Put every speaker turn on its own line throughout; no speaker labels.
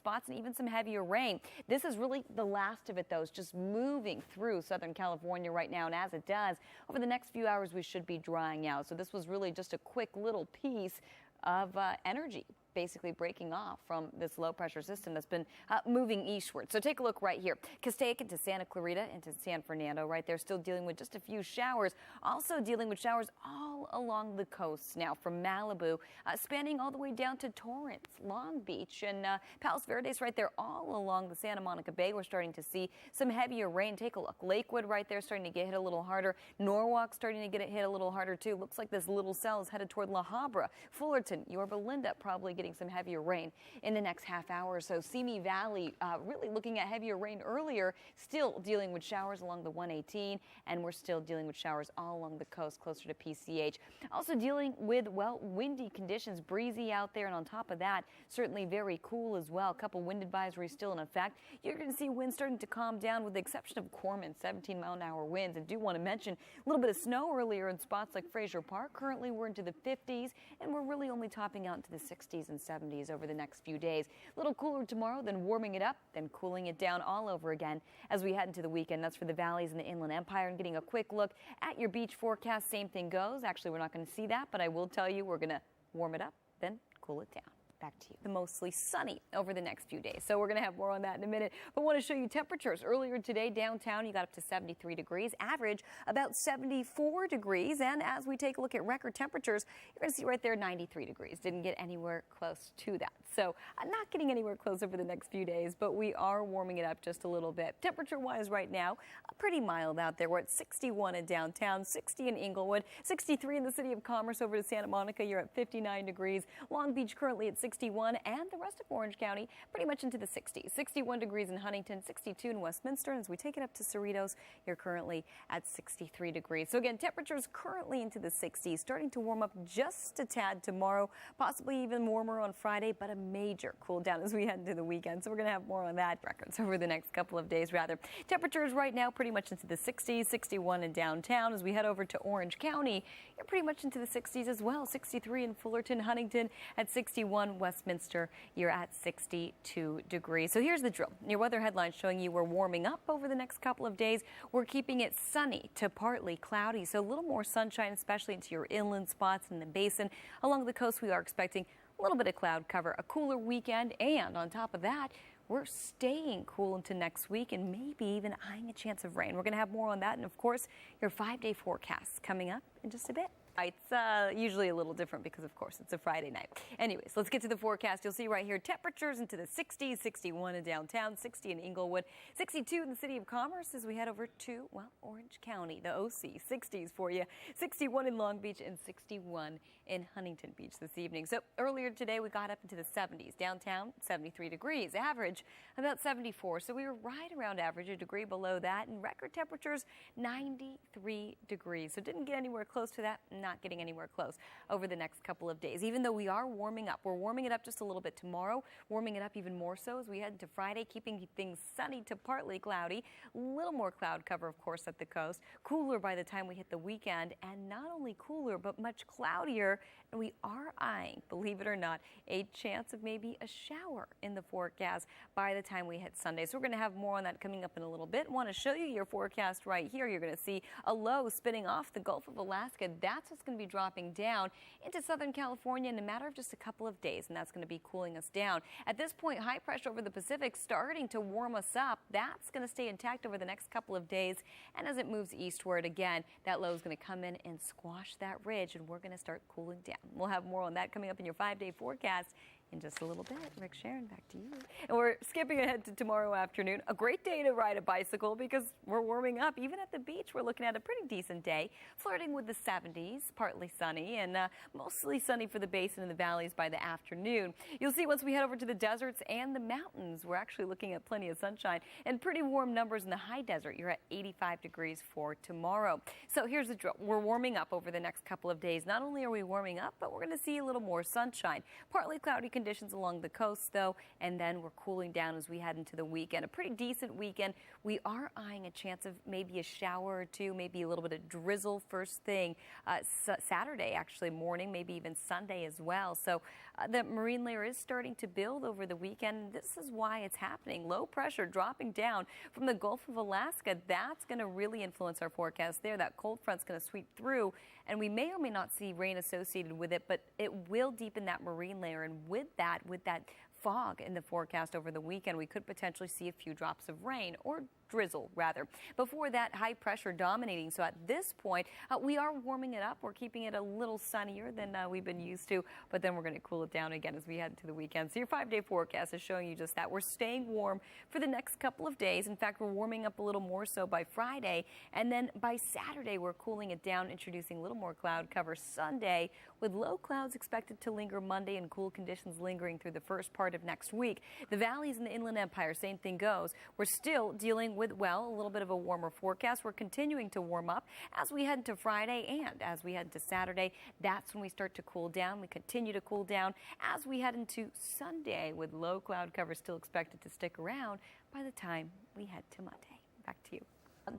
spots and even some heavier rain. This is really the last of it, though. It's just moving through Southern California right now. And as it does, over the next few hours, we should be drying out. So this was really just a quick little piece of energy basically breaking off from this low pressure system that's been moving eastward. So take a look right here. Castaic into Santa Clarita into San Fernando right there, still dealing with just a few showers. Also dealing with showers all along the coast now from Malibu, spanning all the way down to Torrance, Long Beach, and Palos Verdes right there all along the Santa Monica Bay. We're starting to see some heavier rain. Take a look. Lakewood right there starting to get hit a little harder. Norwalk starting to get hit a little harder too. Looks like this little cell is headed toward La Habra. Fullerton, Yorba Linda probably getting some heavier rain in the next half hour or so. Simi Valley really looking at heavier rain earlier, still dealing with showers along the 118, and we're still dealing with showers all along the coast closer to PCH. Also dealing with, well, windy conditions, breezy out there, and on top of that, certainly very cool as well. A couple wind advisories still in effect. You're going to see winds starting to calm down with the exception of Corman, 17-mile-an-hour winds. And do want to mention a little bit of snow earlier in spots like Fraser Park. Currently, we're into the 50s, and we're really only topping out into the 60s and 70s over the next few days. A little cooler tomorrow, then warming it up, then cooling it down all over again as we head into the weekend. That's for the valleys and the Inland Empire. And getting a quick look at your beach forecast, same thing goes. Actually, we're not going to see that, but I will tell you we're going to warm it up, then cool it down. Back to you. The mostly sunny over the next few days. So we're going to have more on that in a minute. But I want to show you temperatures. Earlier today, downtown, you got up to 73 degrees. Average about 74 degrees. And as we take a look at record temperatures, you're going to see right there 93 degrees. Didn't get anywhere close to that. So I'm not getting anywhere close over the next few days, but we are warming it up just a little bit. Temperature-wise right now, pretty mild out there. We're at 61 in downtown, 60 in Inglewood, 63 in the City of Commerce over to Santa Monica. You're at 59 degrees. Long Beach currently at 61, and the rest of Orange County pretty much into the 60s. 61 degrees in Huntington, 62 in Westminster. And as we take it up to Cerritos, you're currently at 63 degrees. So again, temperatures currently into the 60s, starting to warm up just a tad tomorrow, possibly even warmer on Friday, but a major cool down as we head into the weekend. So we're going to have more on that records over the next couple of days, rather. Temperatures right now pretty much into the 60s, 61 in downtown. As we head over to Orange County, you're pretty much into the 60s as well. 63 in Fullerton, Huntington at 61. Westminster, you're at 62 degrees. So here's the drill. Your weather headline showing you we're warming up over the next couple of days. We're keeping it sunny to partly cloudy, so a little more sunshine, especially into your inland spots in the basin. Along the coast, we are expecting a little bit of cloud cover, a cooler weekend, and on top of that, we're staying cool into next week and maybe even eyeing a chance of rain. We're going to have more on that, and of course, your 5-day forecasts coming up in just a bit. It's usually a little different because, of course, it's a Friday night. Anyways, let's get to the forecast. You'll see right here temperatures into the 60s, 61 in downtown, 60 in Inglewood, 62 in the City of Commerce as we head over to, well, Orange County, the OC, 60s for you, 61 in Long Beach and 61 in Huntington Beach this evening. So earlier today, we got up into the 70s. Downtown, 73 degrees. Average, about 74. So we were right around average, a degree below that. And record temperatures, 93 degrees. So didn't get anywhere close to that. Not getting anywhere close over the next couple of days, even though we are warming up. We're warming it up just a little bit tomorrow, warming it up even more so as we head into Friday, keeping things sunny to partly cloudy. A little more cloud cover, of course, at the coast. Cooler by the time we hit the weekend, and not only cooler, but much cloudier. And we are eyeing, believe it or not, a chance of maybe a shower in the forecast by the time we hit Sunday. So we're going to have more on that coming up in a little bit. Want to show you your forecast right here. You're going to see a low spinning off the Gulf of Alaska. That's what's going to be dropping down into Southern California in a matter of just a couple of days, and that's going to be cooling us down. At this point, high pressure over the Pacific starting to warm us up. That's going to stay intact over the next couple of days, and as it moves eastward again, that low is going to come in and squash that ridge, and we're going to start cooling down. We'll have more on that coming up in your 5-day forecast in just a little bit. Rick Sharon, back to you. And we're skipping ahead to tomorrow afternoon. A great day to ride a bicycle because we're warming up. Even at the beach, we're looking at a pretty decent day, flirting with the 70s, partly sunny, and mostly sunny for the basin and the valleys by the afternoon. You'll see once we head over to the deserts and the mountains, we're actually looking at plenty of sunshine and pretty warm numbers in the high desert. You're at 85 degrees for tomorrow. So here's the drill. We're warming up over the next couple of days. Not only are we warming up, but we're going to see a little more sunshine. Partly cloudy conditions conditions along the coast, though, and then we're cooling down as we head into the weekend. A pretty decent weekend. We are eyeing a chance of maybe a shower or two, maybe a little bit of drizzle first thing Saturday, actually morning, maybe even Sunday as well. So the marine layer is starting to build over the weekend. This is why it's happening. Low pressure dropping down from the Gulf of Alaska. That's going to really influence our forecast there. That cold front's going to sweep through, and we may or may not see rain associated with it, but it will deepen that marine layer. And with that fog in the forecast over the weekend, we could potentially see a few drops of rain or drizzle rather. Before that, high pressure dominating. So at this point, we are warming it up. We're keeping it a little sunnier than we've been used to, but then we're going to cool it down again as we head into the weekend. So your 5-day forecast is showing you just that. We're staying warm for the next couple of days. In fact, we're warming up a little more so by Friday, and then by Saturday, we're cooling it down, introducing a little more cloud cover Sunday, with low clouds expected to linger Monday and cool conditions lingering through the first part of next week. The valleys in the Inland Empire, same thing goes. We're still dealing with, well, a little bit of a warmer forecast. We're continuing to warm up as we head to Friday and as we head to Saturday. That's when we start to cool down. We continue to cool down as we head into Sunday, with low cloud cover still expected to stick around by the time we head to Monday. Back to you.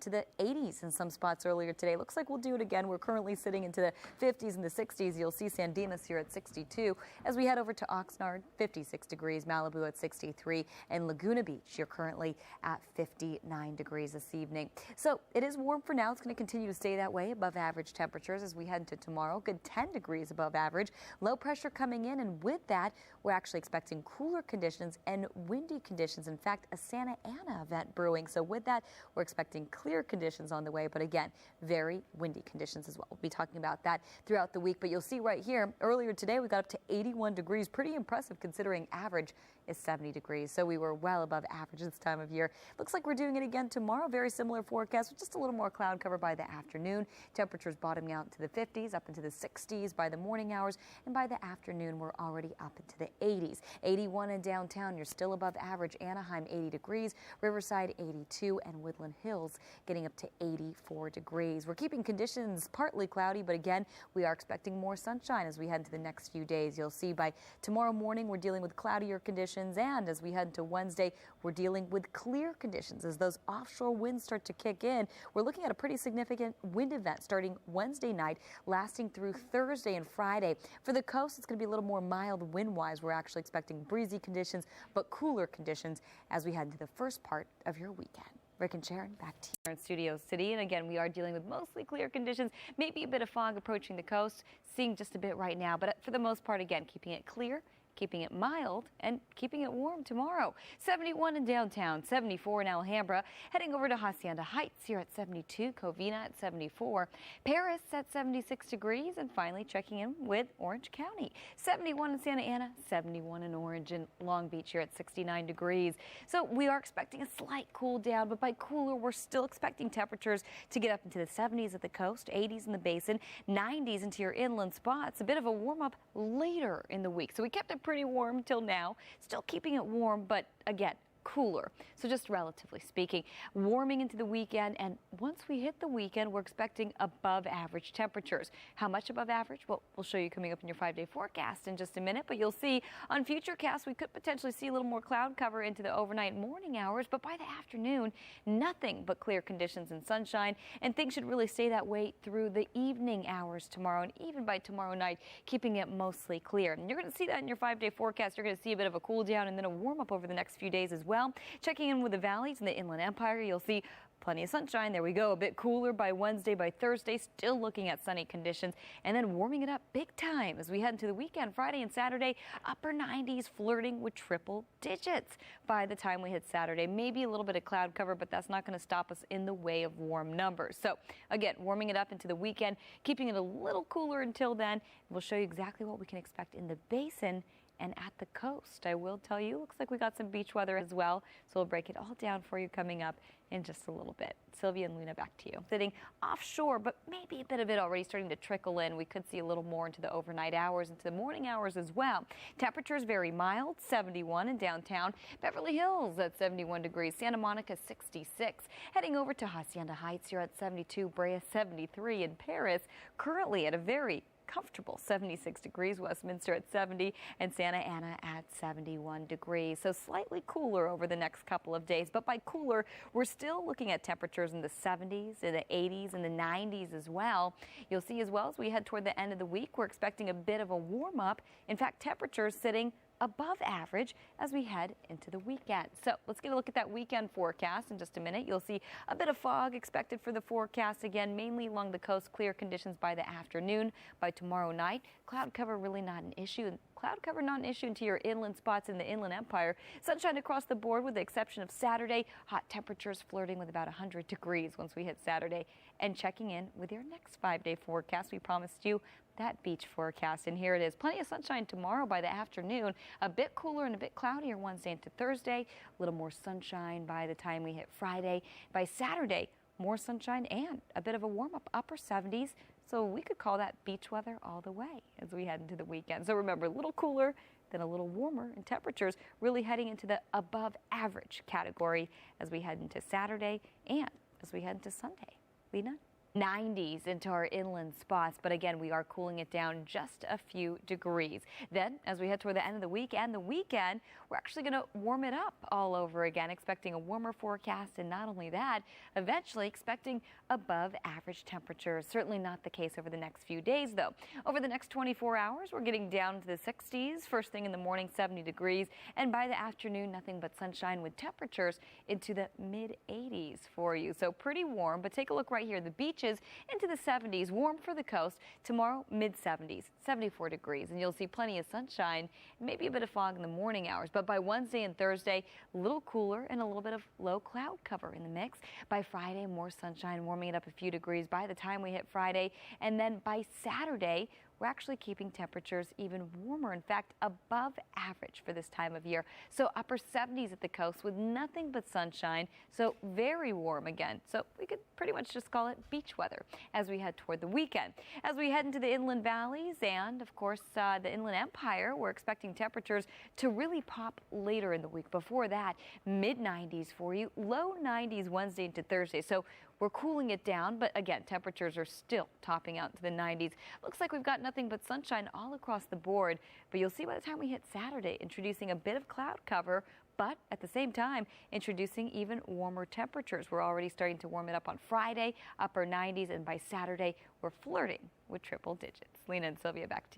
To the 80s in some spots earlier today. Looks like we'll do it again. We're currently sitting into the 50s and the 60s. You'll see San Dimas here at 62. As we head over to Oxnard, 56 degrees, Malibu at 63, and Laguna Beach, you're currently at 59 degrees this evening. So it is warm for now. It's going to continue to stay that way, above average temperatures as we head into tomorrow. Good 10 degrees above average. Low pressure coming in, and with that, we're actually expecting cooler conditions and windy conditions. In fact, a Santa Ana event brewing. So with that, we're expecting clear conditions on the way, but again, very windy conditions as well. We'll be talking about that throughout the week, but you'll see right here, earlier today, we got up to 81 degrees. Pretty impressive considering average is 70 degrees. So we were well above average this time of year. Looks like we're doing it again tomorrow. Very similar forecast with just a little more cloud cover by the afternoon. Temperatures bottoming out into the 50s, up into the 60s by the morning hours, and by the afternoon, we're already up into the 80s. 81 in downtown, you're still above average. Anaheim, 80 degrees. Riverside, 82, and Woodland Hills getting up to 84 degrees. We're keeping conditions partly cloudy, but again, we are expecting more sunshine as we head into the next few days. You'll see by tomorrow morning, we're dealing with cloudier conditions, and as we head into Wednesday, we're dealing with clear conditions as those offshore winds start to kick in. We're looking at a pretty significant wind event starting Wednesday night, lasting through Thursday and Friday. For the coast, it's going to be a little more mild wind-wise. We're actually expecting breezy conditions, but cooler conditions as we head into the first part of your weekend. Rick and Sharon, back to you in Studio City. And again, we are dealing with mostly clear conditions, maybe a bit of fog approaching the coast, seeing just a bit right now. But for the most part, again, keeping it clear, keeping it mild, and keeping it warm tomorrow. 71 in downtown, 74 in Alhambra, heading over to Hacienda Heights here at 72, Covina at 74, Paris at 76 degrees, and finally checking in with Orange County. 71 in Santa Ana, 71 in Orange, and Long Beach here at 69 degrees. So we are expecting a slight cool down, but by cooler, we're still expecting temperatures to get up into the 70s at the coast, 80s in the basin, 90s into your inland spots. A bit of a warm up later in the week. So we kept it pretty warm till now, still keeping it warm, but again, cooler. So just relatively speaking, warming into the weekend. And once we hit the weekend, we're expecting above average temperatures. How much above average? Well, we'll show you coming up in your 5-day forecast in just a minute. But you'll see on future casts, we could potentially see a little more cloud cover into the overnight morning hours. But by the afternoon, nothing but clear conditions and sunshine. And things should really stay that way through the evening hours tomorrow. And even by tomorrow night, keeping it mostly clear. And you're going to see that in your 5-day forecast. You're going to see a bit of a cool down and then a warm up over the next few days as well. Checking in with the valleys in the Inland Empire, you'll see plenty of sunshine. There we go. A bit cooler by Wednesday. By Thursday, still looking at sunny conditions, and then warming it up big time as we head into the weekend. Friday and Saturday, upper 90s, flirting with triple digits by the time we hit Saturday. Maybe a little bit of cloud cover, but that's not going to stop us in the way of warm numbers. So again, warming it up into the weekend, keeping it a little cooler until then. We'll show you exactly what we can expect in the basin and at the coast. I will tell you, looks like we got some beach weather as well, so we'll break it all down for you coming up in just a little bit. Sylvia and Luna, back to you. Sitting offshore, but maybe a bit of it already starting to trickle in. We could see a little more into the overnight hours, into the morning hours as well. Temperatures very mild, 71 in downtown. Beverly Hills at 71 degrees. Santa Monica, 66. Heading over to Hacienda Heights, you're at 72. Brea, 73. In Paris, currently at a very comfortable 76 degrees, Westminster at 70, and Santa Ana at 71 degrees. So slightly cooler over the next couple of days. But by cooler, we're still looking at temperatures in the 70s, in the 80s, and the 90s as well. You'll see as well as we head toward the end of the week, we're expecting a bit of a warm up. In fact, temperatures sitting above average as we head into the weekend. So let's get a look at that weekend forecast in just a minute. You'll see a bit of fog expected for the forecast again, mainly along the coast. Clear conditions by the afternoon. By tomorrow night, cloud cover really not an issue. And cloud cover not an issue into your inland spots in the Inland Empire. Sunshine across the board with the exception of Saturday. Hot temperatures flirting with about 100 degrees once we hit Saturday. And checking in with your next 5-day forecast, we promised you that beach forecast, and here it is. Plenty of sunshine tomorrow by the afternoon. A bit cooler and a bit cloudier Wednesday into Thursday. A little more sunshine by the time we hit Friday. By Saturday, more sunshine and a bit of a warm-up, upper 70s. So we could call that beach weather all the way as we head into the weekend. So remember, a little cooler, then a little warmer, and temperatures really heading into the above average category as we head into Saturday and as we head into Sunday. Lena? 90s into our inland spots, but again, we are cooling it down just a few degrees. Then, as we head toward the end of the week and the weekend, we're actually going to warm it up all over again, expecting a warmer forecast, and not only that, eventually expecting above average temperatures. Certainly not the case over the next few days, though. Over the next 24 hours, we're getting down to the 60s. First thing in the morning, 70 degrees, and by the afternoon, nothing but sunshine with temperatures into the mid-80s for you. So pretty warm, but take a look right here. The beach into the 70s, warm for the coast. Tomorrow, mid-70s, 74 degrees, and you'll see plenty of sunshine, maybe a bit of fog in the morning hours. But by Wednesday and Thursday, a little cooler and a little bit of low cloud cover in the mix. By Friday, more sunshine, warming it up a few degrees by the time we hit Friday. And then by Saturday, we're actually keeping temperatures even warmer, in fact, above average for this time of year. So upper 70s at the coast with nothing but sunshine, so very warm again. So we could pretty much just call it beach weather as we head toward the weekend. As we head into the inland valleys and, of course, the Inland Empire, we're expecting temperatures to really pop later in the week. Before that, mid-90s for you, low 90s Wednesday into Thursday. So we're cooling it down, but again, temperatures are still topping out to the 90s. Looks like we've got nothing but sunshine all across the board, but you'll see by the time we hit Saturday, introducing a bit of cloud cover, but at the same time, introducing even warmer temperatures. We're already starting to warm it up on Friday, upper 90s, and by Saturday, we're flirting with triple digits. Lena and Sylvia, back to you.